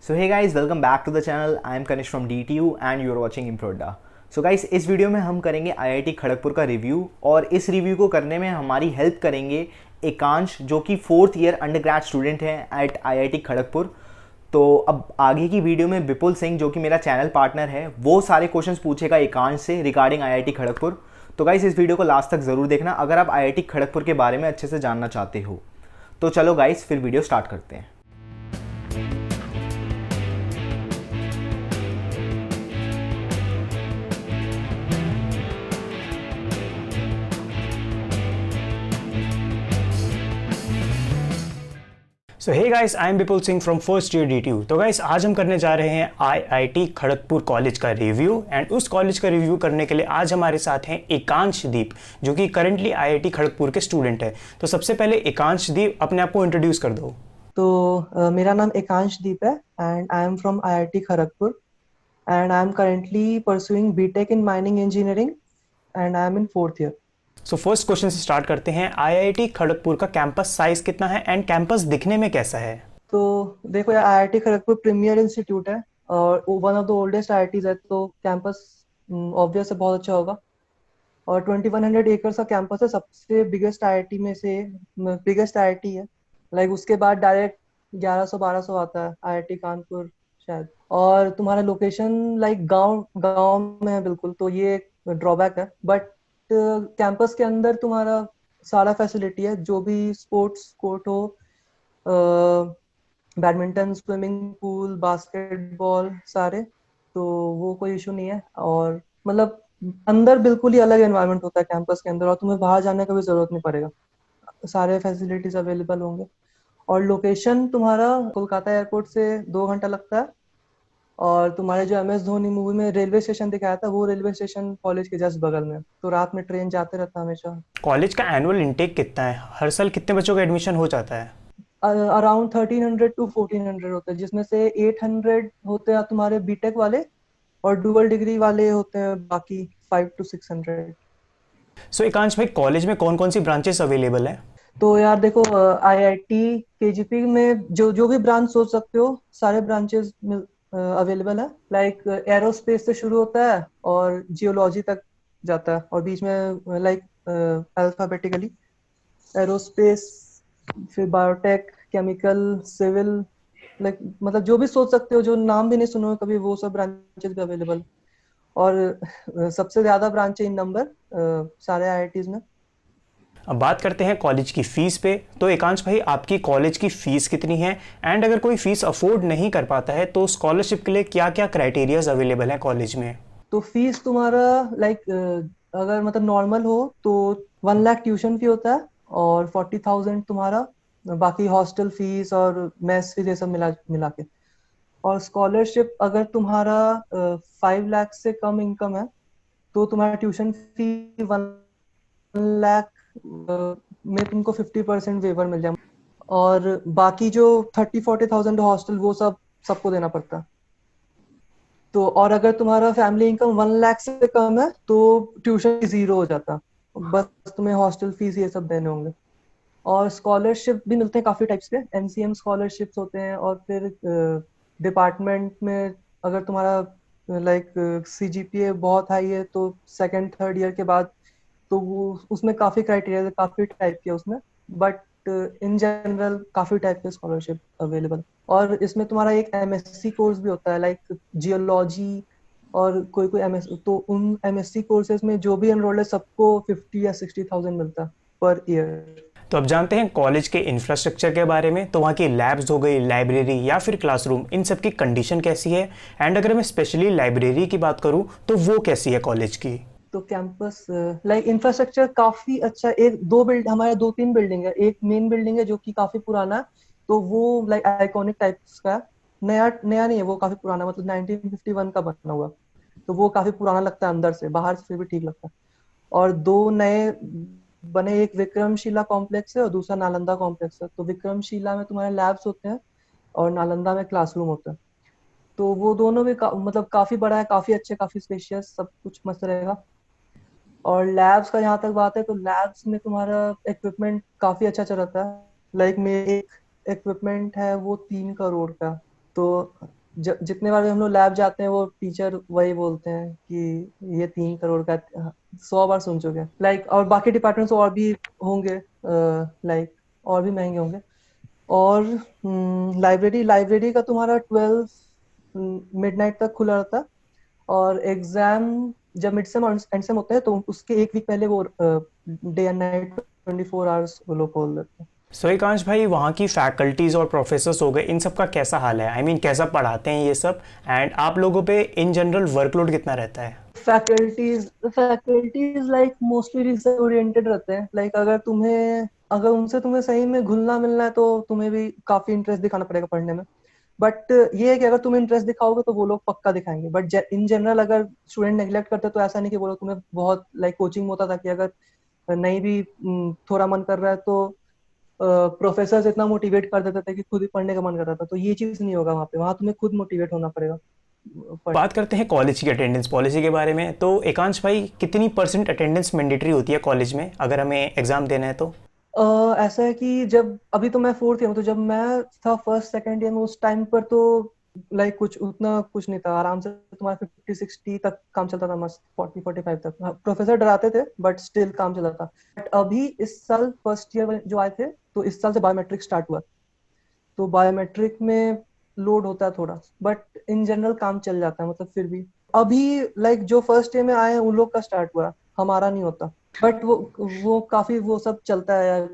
So hey guys, welcome back to the channel. I am Kanish from DTU and you are watching Improda. So guys, इस video में हम करेंगे IIT Kharagpur का review, और इस review को करने में हमारी हेल्प करेंगे एकांश, जो कि 4th ईयर अंडरग्रेड स्टूडेंट हैं एट IIT खड़गपुर। तो अब आगे की वीडियो में विपुल सिंह, जो कि मेरा चैनल पार्टनर है, वो सारे क्वेश्चंस पूछेगा एकांश से रिगार्डिंग IIT खड़गपुर। तो गाइस, इस वीडियो को लास्ट तक ज़रूर देखना अगर आप IIT खड़गपुर के बारे में अच्छे से जानना चाहते हो। तो चलो गाइस, फिर वीडियो स्टार्ट करते हैं। So hey guys, I am Vipul Singh from first year DTU। तो गाइस, आज हम करने जा रहे हैं IIT खड़गपुर कॉलेज का रिव्यू। एंड उस कॉलेज का रिव्यू करने के लिए आज हमारे साथ हैं एकांशदीप, जो कि करंटली IIT खड़गपुर के स्टूडेंट है। तो सबसे पहले एकांशदीप, अपने आप को इंट्रोड्यूस कर दो। मेरा नाम एकांशदीप है and I am from IIT Kharagpur and I am currently pursuing BTech in mining engineering and I am in 4th year. So first question से स्टार्ट करते हैं। IIT खड़गपुर का कैंपस साइज कितना है एंड कैंपस दिखने में कैसा है? तो देखो यार, IIT खड़गपुर प्रीमियर इंस्टीट्यूट है और one of the oldest IITs है, तो कैंपस ऑब्वियस है बहुत अच्छा होगा। और 2100 एकड़ का कैंपस है, सबसे बिगेस्ट IIT में से बिगेस्ट IIT है। लाइक उसके बाद डायरेक्ट 1100-1200 आता है IIT कानपुर शायद। और तुम्हारा लोकेशन लाइक गांव गांव में है बिल्कुल, तो ये एक ड्रॉबैक है। बट कैंपस के अंदर तुम्हारा सारा फैसिलिटी है, जो भी स्पोर्ट्स कोर्ट हो, बैडमिंटन, स्विमिंग पूल, बास्केटबॉल, सारे, तो वो कोई इशू नहीं है। और मतलब अंदर बिल्कुल ही अलग एनवायरनमेंट होता है कैंपस के अंदर, और तुम्हें बाहर जाने का भी जरूरत नहीं पड़ेगा, सारे फैसिलिटीज अवेलेबल होंगे। और लोकेशन तुम्हारा कोलकाता एयरपोर्ट से 2 घंटा लगता है। और तुम्हारे जो MS धोनी मूवी में रेलवे स्टेशन दिखाया था, वो रेलवे स्टेशन कॉलेज के जस्ट बगल में, तो रात में ट्रेन जाते रहता है हमेशा। कॉलेज का एनुअल इनटेक कितना है? हर साल कितने बच्चों का एडमिशन हो जाता है? अराउंड 1300 to 1400 होते हैं, जिसमें से 800 होते हैं तुम्हारे BTech वाले, और डुअल डिग्री वाले होते हैं बाकी 500 to 600। सो एकांश भाई, कॉलेज में कौन कौन सी ब्रांचेस अवेलेबल है? तो यार देखो, IIT KGP में जो जो भी ब्रांच सोच सकते हो, सारे ब्रांचेस अवेलेबल है। लाइक एरोस्पेस से शुरू होता है और जियोलॉजी तक जाता है, और बीच में लाइक अल्फाबेटिकली एरोस्पेस, फिर बायोटेक, केमिकल, सिविल, लाइक मतलब जो भी सोच सकते हो, जो नाम भी नहीं सुने हो कभी, वो सब ब्रांचेस भी अवेलेबल। और सबसे ज्यादा ब्रांच इन नंबर सारे IITs में। अब बात करते हैं कॉलेज की फीस पे। तो एकांश भाई, आपकी कॉलेज की फीस कितनी है? एंड अगर कोई फीस अफोर्ड नहीं कर पाता है तो स्कॉलरशिप के लिए क्या क्या क्राइटेरियाज अवेलेबल हैं कॉलेज में? तो फीस तुम्हारा लाइक अगर मतलब नॉर्मल हो तो 1 लाख ट्यूशन फी होता है, और 40,000 तुम्हारा बाकी हॉस्टल फीस और मेस फीस ये सब मिला मिला के। और स्कॉलरशिप अगर तुम्हारा 5 लाख से कम इनकम है, तो तुम्हारा ट्यूशन फी 1 लाख में तुमको 50% वेवर मिल जाए। और बाकी जो 30-40,000 हॉस्टल, वो सब सबको देना पड़ता है। तो और अगर तुम्हारा फैमिली इनकम 1 लाख से कम है, तो ट्यूशन जीरो हो जाता, बस तुम्हें हॉस्टल फीस ये सब देने होंगे। और स्कॉलरशिप भी मिलते हैं काफी टाइप्स के, NCM स्कॉलरशिप्स होते हैं, और फिर डिपार्टमेंट में अगर तुम्हारा लाइक CGPA बहुत हाई है, तो सेकंड थर्ड ईयर के बाद, तो वो उसमें काफी क्राइटेरिया, काफी टाइप के उसमें। बट इन जनरल काफी टाइप के स्कॉलरशिप अवेलेबल। और इसमें तुम्हारा एक MSc कोर्स भी होता है, लाइक जियोलॉजी, और कोई कोई MS, तो उन MSc कोर्सेज में जो भी एनरोल्ड है, सबको 50 या 60,000 मिलता है पर ईयर। तो अब जानते हैं कॉलेज के इंफ्रास्ट्रक्चर के बारे में। तो वहाँ की लैब्स हो गई, लाइब्रेरी या फिर क्लासरूम, इन सब की कंडीशन कैसी है? एंड अगर मैं स्पेशली लाइब्रेरी की बात करूँ तो वो कैसी है कॉलेज की? तो कैंपस लाइक इंफ्रास्ट्रक्चर काफी अच्छा। हमारे 2-3 बिल्डिंग है। एक मेन बिल्डिंग है जो कि काफी पुराना है, तो वो लाइक आइकॉनिक टाइप्स का है। नया नया नहीं है, वो काफी पुराना, मतलब 1951 का बना हुआ, तो वो काफी पुराना लगता है अंदर से, बाहर से फिर भी ठीक लगता है। और 2 नए बने, एक विक्रमशिला कॉम्प्लेक्स है और दूसरा नालंदा कॉम्प्लेक्स है। तो विक्रमशिला में तुम्हारे लैब्स होते हैं, और नालंदा में क्लासरूम होता है। तो वो दोनों भी मतलब काफी बड़ा है, काफी अच्छे, काफी स्पेशियस, सब कुछ मस्त रहेगा। और लैब्स का यहाँ तक बात है, तो लैब्स में तुम्हारा इक्विपमेंट काफी अच्छा रहता है। लाइक मेरे एक इक्विपमेंट है, वो 3 करोड़ का। तो जितने बार भी हम लोग लैब जाते हैं वो टीचर वही बोलते हैं कि ये 3 करोड़ का 100 बार सुन चुके हैं लाइक। और बाकी डिपार्टमेंट्स और भी होंगे लाइक, और भी महंगे होंगे। और लाइब्रेरी लाइब्रेरी का तुम्हारा 12 मिडनाइट तक खुला रहता है। और एग्जाम जब मिड सेम एंड सेम होते हैं तो उसके एक वीक पहले वो डे एंड नाइट 24 आवर्स वो लोग खोल देते हैं। सो एकांश भाई, वहाँ की फैकल्टीज़ और प्रोफेसर्स हो गए, इन सब का कैसा हाल है? आई मीन कैसा पढ़ाते हैं ये सब, एंड आप लोगों पे इन जनरल वर्कलोड कितना रहता है? Faculties like mostly research oriented रहते हैं लाइक। अगर उनसे तुम्हें सही में घुलना मिलना है तो तुम्हें भी काफी इंटरेस्ट दिखाना पड़ेगा पढ़ने में। बट ये है कि अगर तुम इंटरेस्ट दिखाओगे तो वो लोग पक्का दिखाएंगे। बट इन जनरल अगर स्टूडेंट नेग्लेक्ट करते तो ऐसा नहीं कि वो लोग तुम्हें बहुत लाइक कोचिंग में होता था कि अगर नहीं भी थोड़ा मन कर रहा है तो प्रोफेसर इतना मोटिवेट कर देते थे कि खुद ही पढ़ने का मन करता था। तो ये चीज नहीं होगा वहाँ पे, वहाँ तुम्हें खुद मोटिवेट होना पड़ेगा पढ़ने। बात करते हैं कॉलेज की अटेंडेंस पॉलिसी के बारे में। तो एकांश भाई, कितनी परसेंट अटेंडेंस मैंडेटरी होती है कॉलेज में अगर हमें एग्जाम देना है तो? ऐसा है कि जब अभी तो मैं फोर्थ ईयर में, तो जब मैं था फर्स्ट सेकंड ईयर में उस टाइम पर तो लाइक कुछ उतना कुछ नहीं था। आराम से तुम्हारा 50-60 तक काम चलता था, मस्त 40-45 तक। प्रोफेसर डराते थे बट स्टिल काम चला था। बट अभी इस साल फर्स्ट ईयर जो आए थे तो इस साल से बायोमेट्रिक स्टार्ट हुआ। तो बायोमेट्रिक में लोड होता है थोड़ा, बट इन जनरल काम चल जाता है। मतलब फिर भी अभी लाइक जो फर्स्ट ईयर में आए हैं उन लोग का स्टार्ट हुआ, हमारा नहीं होता। बट वो काफी वो सब चलता है यार।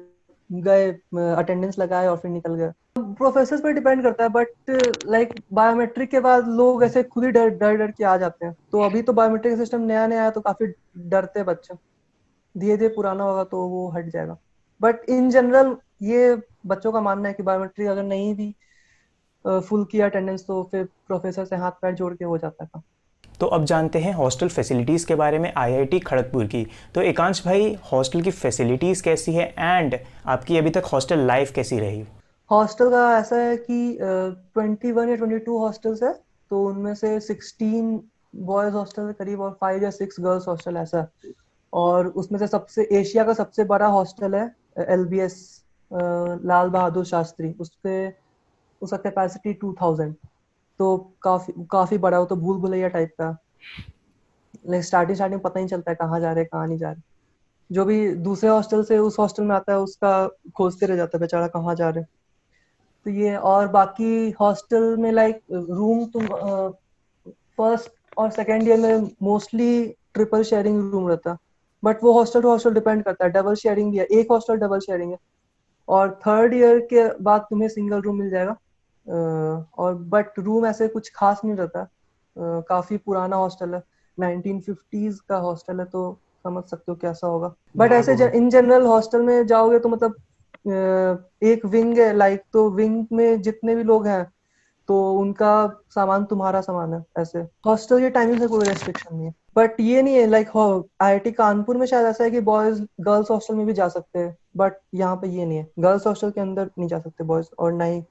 गए, अटेंडेंस लगाए और फिर निकल गए। प्रोफेसर पर डिपेंड करता है। बट लाइक बायोमेट्रिक के बाद लोग ऐसे खुद ही डर डर डर के आ जाते हैं। तो अभी तो बायोमेट्रिक सिस्टम नया नया है तो काफी डरते हैं बच्चे। धीरे धीरे पुराना होगा तो वो हट जाएगा। बट इन जनरल ये बच्चों का मानना है कि बायोमेट्रिक अगर नहीं भी फुल किया अटेंडेंस तो फिर प्रोफेसर से हाथ पैर जोड़ के हो जाता है काम। तो अब जानते हैं हॉस्टल फैसिलिटीज़ के बारे में आईआईटी खड़गपुर की। तो एकांश भाई, हॉस्टल की फैसिलिटीज़ कैसी है एंड आपकी अभी तक हॉस्टल लाइफ कैसी रही? हॉस्टल का ऐसा है कि 21 या 22 हॉस्टल्स है। तो उनमें से 16 बॉयज हॉस्टल है करीब, और 5 या 6 गर्ल्स हॉस्टल ऐसा है। और उसमें से सबसे एशिया का सबसे बड़ा हॉस्टल है LBS, लाल बहादुर शास्त्री। उसका कैपेसिटी 2000। तो काफी काफी बड़ा हो, तो भूल भुलैया टाइप का। लाइक स्टार्टिंग स्टार्टिंग पता नहीं चलता है कहाँ जा रहे हैं कहाँ नहीं जा रहे। जो भी दूसरे हॉस्टल से उस हॉस्टल में आता है उसका खोजते रह जाता है बेचारा कहाँ जा रहे हैं। तो ये, और बाकी हॉस्टल में लाइक रूम तुम फर्स्ट और सेकेंड ईयर में मोस्टली ट्रिपल शेयरिंग रूम रहता है। बट वो हॉस्टल टू हॉस्टल डिपेंड करता है। डबल शेयरिंग भी है, एक हॉस्टल डबल शेयरिंग है। और थर्ड ईयर के बाद तुम्हें सिंगल रूम मिल जाएगा। और बट रूम ऐसे कुछ खास नहीं रहता। काफी पुराना हॉस्टल है, 1950s का हॉस्टल है। तो समझ सकते हो कैसा होगा। बट ऐसे इन जनरल हॉस्टल में जाओगे तो मतलब एक विंग है लाइक। तो विंग में जितने भी लोग हैं तो उनका सामान तुम्हारा सामान है। ऐसे हॉस्टल के टाइमिंग से कोई रेस्ट्रिक्शन नहीं है। बट ये नहीं है लाइक IIT कानपुर में शायद ऐसा है कि बॉयज गर्ल्स हॉस्टल में भी जा सकते हैं। बट यहाँ पे ये नहीं है, गर्ल्स हॉस्टल के अंदर नहीं जा सकते बॉयज, और ना ही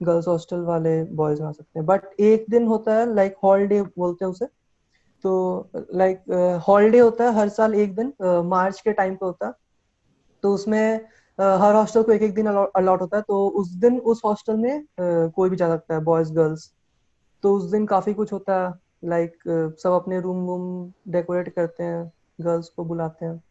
गर्ल्स हॉस्टल वाले बॉयज आ सकते हैं। बट एक दिन होता है लाइक हॉलीडे बोलते हैं उसे। तो लाइक हॉलीडे होता है हर साल एक दिन, मार्च के टाइम पे होता है। तो उसमें हर हॉस्टल को एक एक दिन अलॉट होता है। तो उस दिन उस हॉस्टल में कोई भी जा सकता है, बॉयज गर्ल्स। तो उस दिन काफी कुछ होता है लाइक सब अपने रूम वूम डेकोरेट करते हैं, गर्ल्स को बुलाते हैं।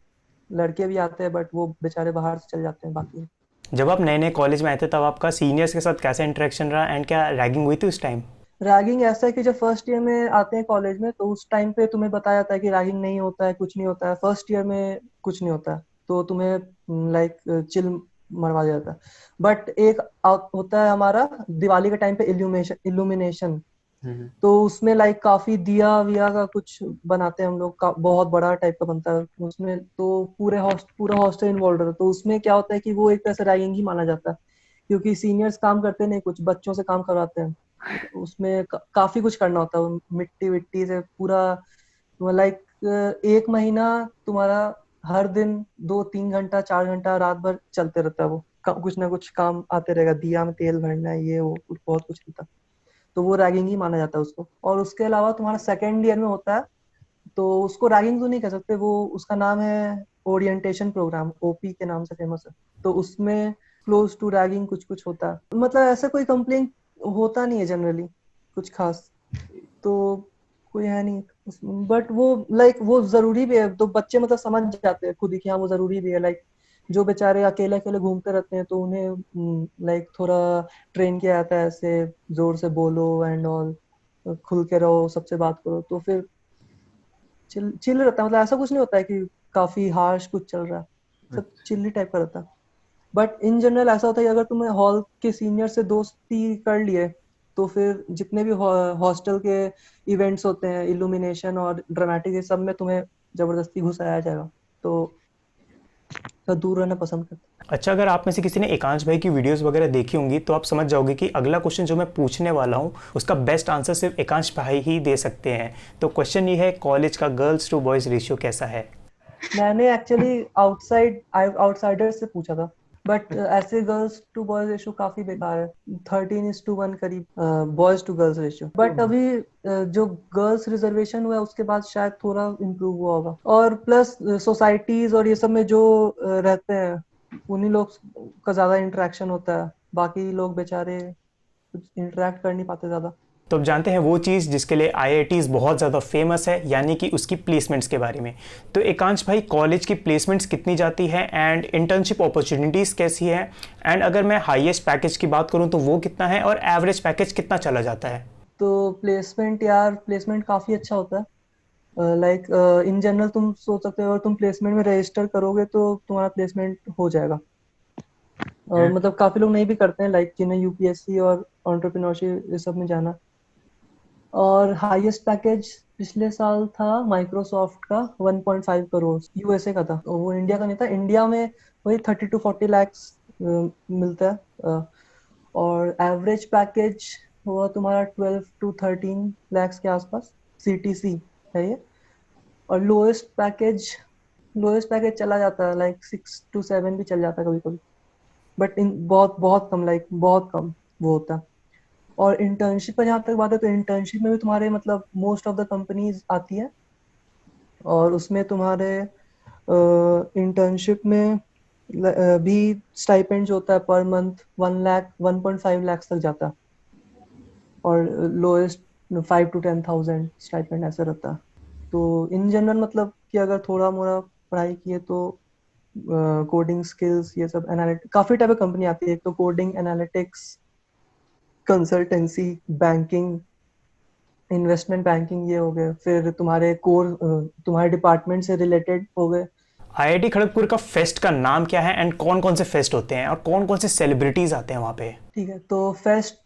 लड़के भी आते हैं बट वो बेचारे बाहर से चल जाते हैं बाकी। जब आप नए नए कॉलेज में आए थे तब आपका सीनियर्स के साथ कैसा इंटरेक्शन रहा एंड क्या रैगिंग हुई थी उस टाइम? रैगिंग ऐसा है कि जब फर्स्ट ईयर में आते हैं कॉलेज में तो उस टाइम पे तुम्हें बताया जाता है कि रैगिंग नहीं होता है, कुछ नहीं होता है। फर्स्ट ईयर में कुछ नहीं होता है तो तुम्हें लाइक चिल मरवा दिया जाता है। बट एक होता है हमारा दिवाली के टाइम पे इल्यूमिनेशन। तो उसमें लाइक काफी दिया विया का कुछ बनाते हैं हम लोग का, बहुत बड़ा टाइप का बनता है उसमें। तो पूरा हॉस्टल इन्वॉल्व रहता है। तो उसमें क्या होता है कि वो एक तरह से रैगिंग ही माना जाता है, क्योंकि सीनियर्स काम करते नहीं, कुछ बच्चों से काम करवाते हैं। उसमें काफी कुछ करना होता है, मिट्टी विट्टी से पूरा लाइक 1 महीना तुम्हारा हर दिन 2-3 घंटा 4 घंटा रात भर चलते रहता है। वो कुछ ना कुछ काम आते रहेगा, दिया में तेल भरना है, ये वो बहुत कुछ रहता है। तो वो रैगिंग ही माना जाता है उसको। और उसके अलावा तुम्हारा सेकेंड ईयर में होता है तो उसको रैगिंग तो नहीं कह सकते, वो उसका नाम है ओरिएंटेशन प्रोग्राम, OP के नाम से फेमस है। तो उसमें क्लोज टू रैगिंग कुछ कुछ होता है। मतलब ऐसा कोई कंप्लेंट होता नहीं है जनरली। कुछ खास तो कोई है नहीं उसमें, बट वो लाइक वो जरूरी भी है, तो बच्चे मतलब समझ जाते हैं खुद ही कि हाँ वो जरूरी भी है। लाइक जो बेचारे अकेले अकेले घूमते रहते हैं तो उन्हें लाइक थोड़ा ट्रेन किया जाता है, ऐसे जोर से बोलो एंड ऑल, खुल के रहो, सबसे बात करो, तो फिर चिल चिल रहता है। मतलब ऐसा कुछ नहीं होता है कि काफी हार्श कुछ चल रहा है, सब चिल्ली टाइप का रहता है। बट इन जनरल ऐसा होता है कि अगर तुमने हॉल के सीनियर से दोस्ती कर लिए तो फिर जितने भी हॉस्टल के इवेंट्स होते हैं, इल्यूमिनेशन और ड्रामेटिक, ये सब में तुम्हें जबरदस्ती घुसाया जाएगा, तो थोड़ा दूर रहना पसंद करते अच्छा, अगर आप में से किसी ने एकांश भाई की वीडियोस वगैरह देखी होंगी तो आप समझ जाओगे कि अगला क्वेश्चन जो मैं पूछने वाला हूँ उसका बेस्ट आंसर सिर्फ एकांश भाई ही दे सकते हैं। तो क्वेश्चन ये है, कॉलेज का गर्ल्स टू बॉयज रेशियो कैसा है? हैं। मैंने एक्चुअली आउटसाइडर से पूछा था, बट ऐसे गर्ल्स टू बॉयज रेशियो काफी बेकार है, 13:1 करीब boys to girls ratio. But अभी जो गर्ल्स रिजर्वेशन हुआ है उसके बाद शायद थोड़ा इम्प्रूव हुआ होगा। और प्लस सोसाइटीज और ये सब में जो रहते हैं उन्हीं लोग का ज्यादा इंटरेक्शन होता है, बाकी लोग बेचारे कुछ इंटरेक्ट कर नहीं पाते ज्यादा। तो अब जानते हैं वो चीज़ जिसके लिए आईआईटीज़ बहुत ज़्यादा फेमस है, यानी कि उसकी प्लेसमेंट्स के बारे में। तो एकांश भाई, कॉलेज की प्लेसमेंट्स कितनी जाती है एंड इंटर्नशिप अपॉर्चुनिटीज़ कैसी है, एंड अगर मैं हाईएस्ट पैकेज की बात करूं तो वो कितना है और एवरेज पैकेज कितना चला जाता है? तो प्लेसमेंट यार, प्लेसमेंट काफी अच्छा होता है। लाइक इन जनरल तुम सोच सकते हो अगर तुम प्लेसमेंट में रजिस्टर करोगे तो तुम्हारा प्लेसमेंट हो जाएगा। मतलब काफी लोग नहीं भी करते हैं, लाइक जिन्हें यूपीएससी और एंटरप्रेन्योरशिप ये सब में जाना। और हाईएस्ट पैकेज पिछले साल था माइक्रोसॉफ्ट का 1.5 करोड़, यूएसए का था, तो वो इंडिया का नहीं था। इंडिया में वही 30 to 40 lakhs मिलता है। और एवरेज पैकेज हुआ तुम्हारा 12 to 13 lakhs के आसपास, सीटीसी है ये। और लोएस्ट पैकेज चला जाता है लाइक 6 to 7 भी चल जाता है कभी कभी, बट इन बहुत बहुत कम, लाइक बहुत कम वो होता है। और इंटर्नशिप का जहाँ तक बात है तो इंटर्नशिप में भी तुम्हारे मतलब मोस्ट ऑफ द कंपनीज आती है, और उसमें तुम्हारे इंटर्नशिप में भी स्टाइपेंड जो होता है पर मंथ 1 लाख 1.5 lakhs तक जाता है। और लोएस्ट 5 to 10 thousand स्टाइपेंड ऐसा रहता है। तो इन जनरल मतलब कि अगर थोड़ा मोड़ा पढ़ाई किए तो कोडिंग स्किल्स ये सब, एनालिटिक काफी टाइप की कंपनी आती है, एक तो coding, analytics, consultancy, banking, investment banking ये हो गए, फिर तुम्हारे तुम्हारे डिपार्टमेंट से रिलेटेड हो गए। आईआईटी खड़गपुर का फेस्ट का नाम क्या है एंड कौन कौन से फेस्ट होते हैं और कौन कौन से सेलिब्रिटीज आते हैं वहाँ पे? ठीक है, तो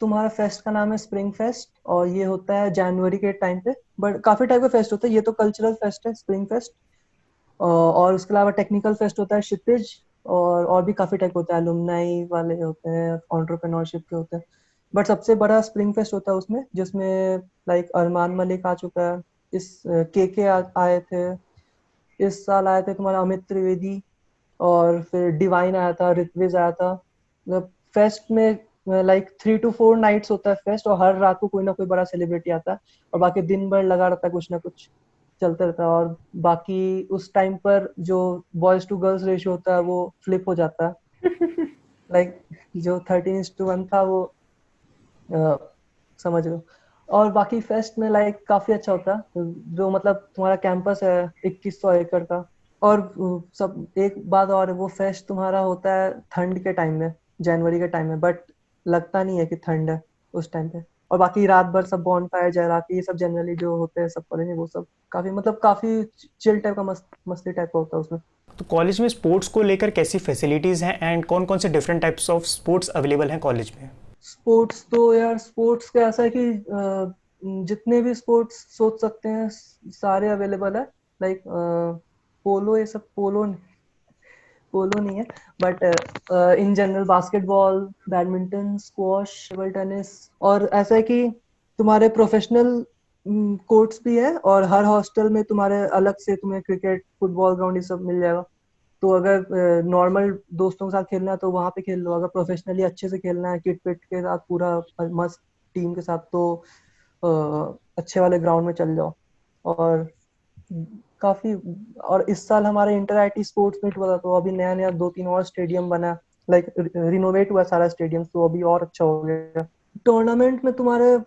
तुम्हारा फेस्ट का नाम है स्प्रिंग फेस्ट, और ये होता है जनवरी के टाइम पे। बट काफी टाइप का फेस्ट होता है, ये तो कल्चरल फेस्ट है स्प्रिंग फेस्ट। और उसके अलावा टेक्निकल फेस्ट होता है क्षितिज, और भी काफी टाइप होता है, अलुमनाई वाले होते हैं, एंटरप्रेन्योरशिप के होते हैं। बट सबसे बड़ा स्प्रिंग फेस्ट होता है उसमें, जिसमें लाइक अरमान मलिक आ चुका है, इस के आए थे, इस साल आए थे तुम्हारा अमित त्रिवेदी, और फिर डिवाइन आया था, ऋत्विज आया था। मतलब फेस्ट में लाइक 3 to 4 नाइट्स होता है फेस्ट, और हर रात को कोई ना कोई बड़ा सेलिब्रिटी आता है, और बाकी दिन भर लगा रहता है, कुछ ना कुछ चलते रहता है। और बाकी उस टाइम पर जो बॉयज टू गर्ल्स रेशियो होता है वो फ्लिप हो जाता है। लाइक जो 13:1 था वो अ, समझ लो। और बाकी फेस्ट में लाइक काफी अच्छा होता है, जो मतलब तुम्हारा कैंपस है 2100 एकड़ का। और सब एक बात और है, वो फेस्ट तुम्हारा होता है ठंड के टाइम में, जनवरी के टाइम में, बट लगता नहीं है कि ठंड है उस टाइम पे। और बाकी रात भर सब बॉन फायर जला के, ये सब जनरली जो होते हैं सब कॉलेज में, वो सब काफी मतलब काफी चिल टाइप का, मस्ती टाइप का होता है उसमें। तो कॉलेज में स्पोर्ट्स को लेकर कैसी फैसिलिटीज़ हैं एंड कौन कौन से different types of sports available हैं कॉलेज में? स्पोर्ट्स तो यार, स्पोर्ट्स का ऐसा है कि जितने भी स्पोर्ट्स सोच सकते हैं सारे अवेलेबल है। लाइक पोलो, ये सब पोलो नहीं है, but in general basketball, badminton, squash, table tennis. और ऐसा है कि तुम्हारे प्रोफेशनल कोर्ट्स भी है, और हर हॉस्टल में तुम्हारे अलग से तुम्हें क्रिकेट, फुटबॉल ग्राउंड ये सब मिल जाएगा। तो अगर नॉर्मल दोस्तों के साथ खेलना है तो वहां पे खेल लो, अगर प्रोफेशनली अच्छे से खेलना है किट पिट के साथ पूरा मस्त टीम के साथ, तो अच्छे वाले ग्राउंड में चल जाओ। और काफी, और इस साल हमारे इंटर आईटी स्पोर्ट्स मीट हुआ था, तो अभी नया नया 2-3 और स्टेडियम बना, लाइक रिनोवेट हुआ सारा स्टेडियम, तो अभी और अच्छा हो गया। टूर्नामेंट में तुम्हारे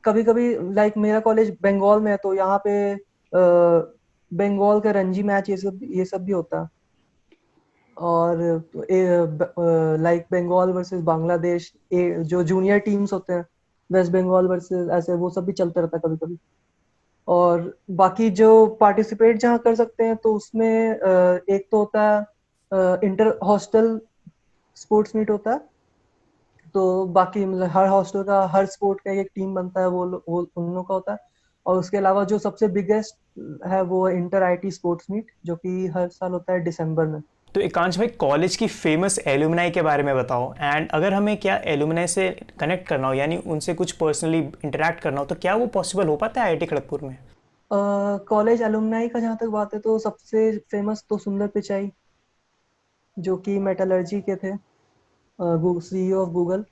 कभी कभी लाइक मेरा कॉलेज बंगाल में है, तो यहाँ पे बंगाल का रणजी मैच ये सब भी होता है। और लाइक बंगाल वर्सेस बांग्लादेश, जो जूनियर टीम्स होते हैं, वेस्ट बंगाल वर्सेस ऐसे, वो सब भी चलता रहता है कभी कभी। और बाकी जो पार्टिसिपेट जहाँ कर सकते हैं, तो उसमें एक तो होता है इंटर हॉस्टल स्पोर्ट्स मीट होता है। तो बाकी मतलब हर हॉस्टल का, हर स्पोर्ट का एक टीम बनता है, वो उन लोगों का होता है। और उसके अलावा जो सबसे बिगेस्ट है वो इंटर आईटी स्पोर्ट्स मीट, जो कि हर साल होता है दिसंबर में। तो एकांश भाई, कॉलेज की फेमस एलुमनाई के बारे में बताओ, एंड अगर हमें क्या एलुमनाई से कनेक्ट करना हो, यानी उनसे कुछ पर्सनली इंटरेक्ट करना हो, तो क्या वो पॉसिबल हो पाता है आईआईटी खड़गपुर में? कॉलेज एलुमनाई का जहाँ तक बात है, तो सबसे फेमस तो सुंदर पिचाई, जो कि मेटलर्जी के थे, सीईओ ऑफ गूगल।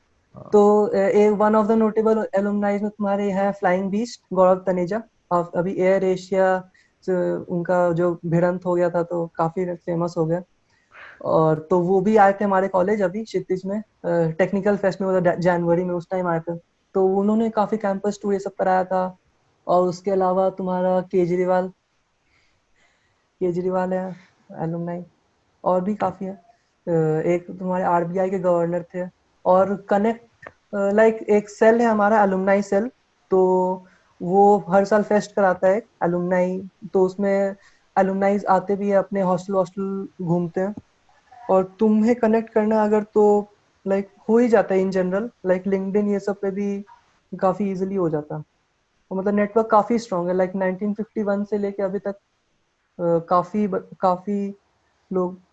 तो एक वन ऑफ द नोटेबल एलुमनाइज में तुम्हारे है फ्लाइंग बीस्ट गौरव तनेजा। अभी एयर एशिया उनका जो भिड़ंत हो गया था, तो काफी फेमस हो गया। और तो वो भी आए थे हमारे कॉलेज अभी क्षितिज में, टेक्निकल फेस्ट में, जनवरी में उस टाइम आए थे। तो उन्होंने काफी कैंपस टूर ये सब कराया था। और उसके अलावा तुम्हारा केजरीवाल केजरीवाल है एलुमनाई, और भी काफी है। एक तुम्हारे आरबीआई के गवर्नर थे। और कनेक्ट लाइक एक सेल है हमारा, एलुमनाई सेल। तो वो हर साल फेस्ट कराता है एलुमनाई, तो उसमें एलुमनाइज आते भी है, अपने हॉस्टल हॉस्टल घूमते हैं। और तुम्हें कनेक्ट करना अगर, तो लाइक हो ही जाता है इन जनरल, लाइक लिंक्डइन ये सब पे भी काफी इजीली हो जाता है। तो मतलब नेटवर्क काफी स्ट्रांग है, लाइक 1951 से लेके अभी तक काफी लोग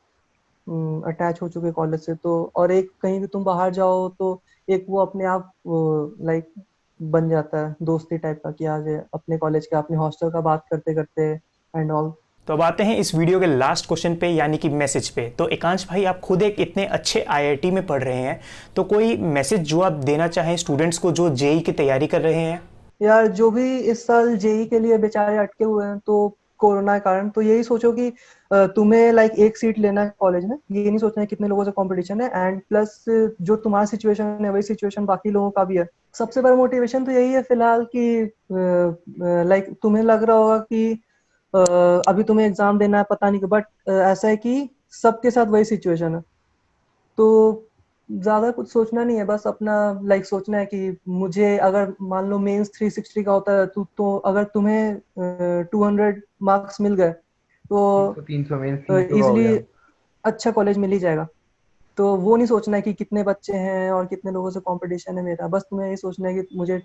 अटैच हो चुके कॉलेज से। तो और एक कहीं भी तुम बाहर जाओ, तो एक वो अपने आप लाइक बन जाता है दोस्ती टाइप का, कि आज अपने कॉलेज का, अपने हॉस्टल का बात करते करते एंड ऑल। तो अब आते हैं इस वीडियो के लास्ट क्वेश्चन पे, यानी कि मैसेज पे। तो एकांश भाई, आप खुद एक इतने अच्छे आईआईटी में पढ़ रहे हैं, तो कोई मैसेज जो आप देना चाहें स्टूडेंट्स को जो जेई की तैयारी कर रहे हैं? यार, जो भी इस साल जेई के लिए बेचारे अटके हुए हैं, तो कोरोना के कारण, तो यही सोचो कि तुम्हें लाइक एक सीट लेना है कॉलेज में, ये नहीं सोचना है कितने लोगों से कंपटीशन है। एंड प्लस जो तुम्हारा सिचुएशन है, वही सिचुएशन बाकी लोगों का भी है। सबसे बड़ा मोटिवेशन तो यही है फिलहाल कि लाइक तुम्हें लग रहा होगा कि अभी तुम्हें एग्जाम देना है, पता नहीं, बट ऐसा है कि सबके साथ वही सिचुएशन है। तो ज्यादा कुछ सोचना नहीं है, बस अपना लाइक सोचना है कि मुझे अगर मान लो मेंस 360 का होता है, तो अगर तुम्हें 200 मार्क्स मिल गए, तो 300 मेंस 300 का हो इजिली गया। अच्छा कॉलेज मिल ही जाएगा। तो वो नहीं सोचना है कि कितने बच्चे हैं और कितने लोगों से कंपटीशन है मेरा, बस तुम्हें ये सोचना है कि मुझे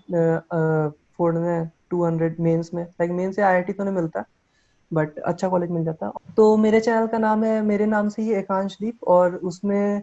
फोड़ना है 200 मेंस में। लाइक मेंस से आईआईटी तो नहीं मिलता, बट अच्छा कॉलेज मिल जाता। तो मेरे चैनल का नाम है, मेरे नाम से ही, एकांशदीप। और उसमें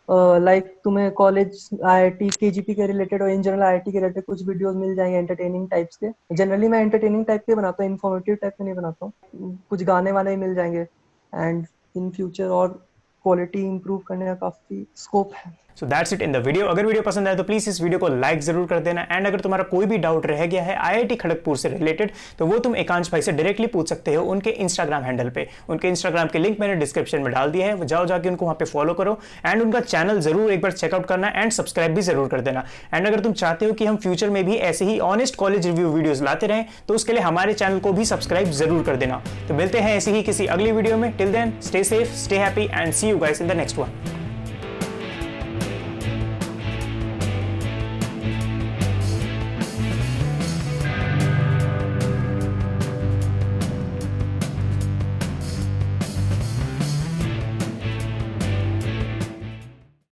लाइक तुम्हें कॉलेज, आईआईटी, केजीपी के रिलेटेड और इन जनरल आईआईटी के रिलेटेड कुछ वीडियोस मिल जाएंगे एंटरटेनिंग टाइप्स के। जनरली मैं एंटरटेनिंग टाइप के बनाता हूँ, इन्फॉर्मेटिव टाइप के नहीं बनाता हूँ। कुछ गाने वाने ही मिल जाएंगे। एंड इन फ्यूचर और क्वालिटी इंप्रूव करने का काफी स्कोप है। So that's it in the video. अगर वीडियो पसंद आए तो प्लीज इस वीडियो को लाइक जरूर कर देना। एंड अगर तुम्हारा कोई भी डाउट रह गया है आईआईटी खड़गपुर से रिलेटेड, तो वो तुम एकांश भाई से डायरेक्टली पूछ सकते हो उनके इंस्टाग्राम हैंडल पे। उनके इंस्टाग्राम के लिंक मैंने डिस्क्रिप्शन में डाल दिया है, वो जाओ जाके उनको वहां पे फॉलो करो। एंड उनका चैनल जरूर एक बार चेकआउट करना, एंड सब्सक्राइब भी जरूर कर देना। एंड अगर तुम चाहते हो कि हम फ्यूचर में भी ऐसे ही ऑनेस्ट कॉलेज रिव्यू वीडियोस लाते रहें, तो उसके लिए हमारे चैनल को भी सब्सक्राइब जरूर कर देना। तो मिलते हैं ऐसे ही किसी अगली वीडियो में। Till then, stay safe, stay happy, and see you guys in the next one.